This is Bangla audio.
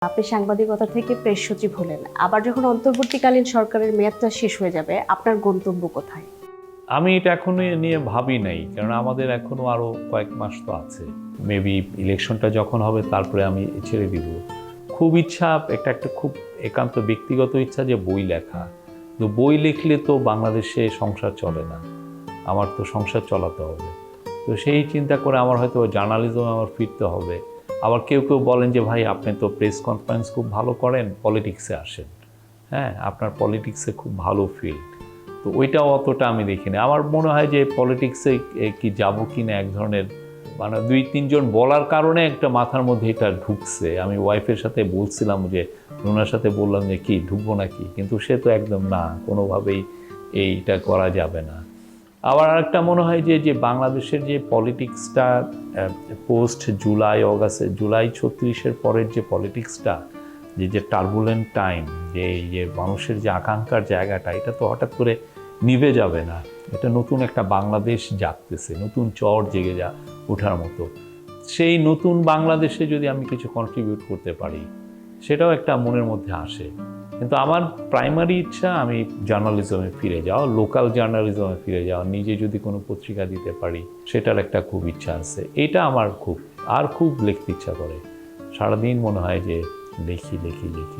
আপনি সাংবাদিকতা থেকে প্রেস সচিব হলেন, আবার যখন অন্তর্বর্তীকালীন সরকারের মেয়াদটা শেষ হয়ে যাবে, আপনার গন্তব্য কোথায়? আমি এটা এখনো নিয়ে ভাবি নাই, কারণ আমাদের এখনো আরো কয়েক মাস তো আছে। মেবি ইলেকশনটা যখন হবে তারপরে আমি ছেড়ে দিব। খুব ইচ্ছা, একটা খুব একান্ত ব্যক্তিগত ইচ্ছা যে বই লেখা। তো বই লিখলে তো বাংলাদেশে সংসার চলে না, আমার তো সংসার চালাতে হবে। তো সেই চিন্তা করে আমার হয়তো জার্নালিজমে আমার ফিরতে হবে। আবার কেউ কেউ বলেন যে ভাই আপনি তো প্রেস কনফারেন্স খুব ভালো করেন, পলিটিক্সে আসেন। হ্যাঁ, আপনার পলিটিক্সে খুব ভালো ফিল্ড। তো ওইটাও অতটা আমি দেখিনি। আমার মনে হয় যে পলিটিক্সে কি যাব কি না, এক ধরনের মানে দুই তিনজন বলার কারণে একটা মাথার মধ্যে এটা ঢুকছে। আমি ওয়াইফের সাথে বলছিলাম, যে রুনার সাথে বললাম যে কি ঢুকবো নাকি, কিন্তু সে তো একদম না, কোনোভাবেই এইটা করা যাবে না। আবার আরেকটা মনে হয় যে বাংলাদেশের যে পলিটিক্সটা পোস্ট জুলাই অগাস্টে, জুলাই 36-এর পরের যে পলিটিক্সটা, যে টার্বুলেন্ট টাইম, যে এই যে মানুষের যে আকাঙ্ক্ষার জায়গাটা, এটা তো হঠাৎ করে নিভে যাবে না। এটা নতুন একটা বাংলাদেশ জাগতেছে, নতুন চর জেগে ওঠার মতো। সেই নতুন বাংলাদেশে যদি আমি কিছু কন্ট্রিবিউট করতে পারি, সেটাও একটা মনের মধ্যে আসে। কিন্তু আমার প্রাইমারি ইচ্ছা আমি জার্নালিজমে ফিরে যাওয়া, লোকাল জার্নালিজমে ফিরে যাওয়া, নিজে যদি কোনো পত্রিকা দিতে পারি সেটার একটা খুব ইচ্ছা আছে। এটা আমার খুব লিখতে ইচ্ছা করে। সারাদিন মনে হয় যে লিখি লিখি লিখি।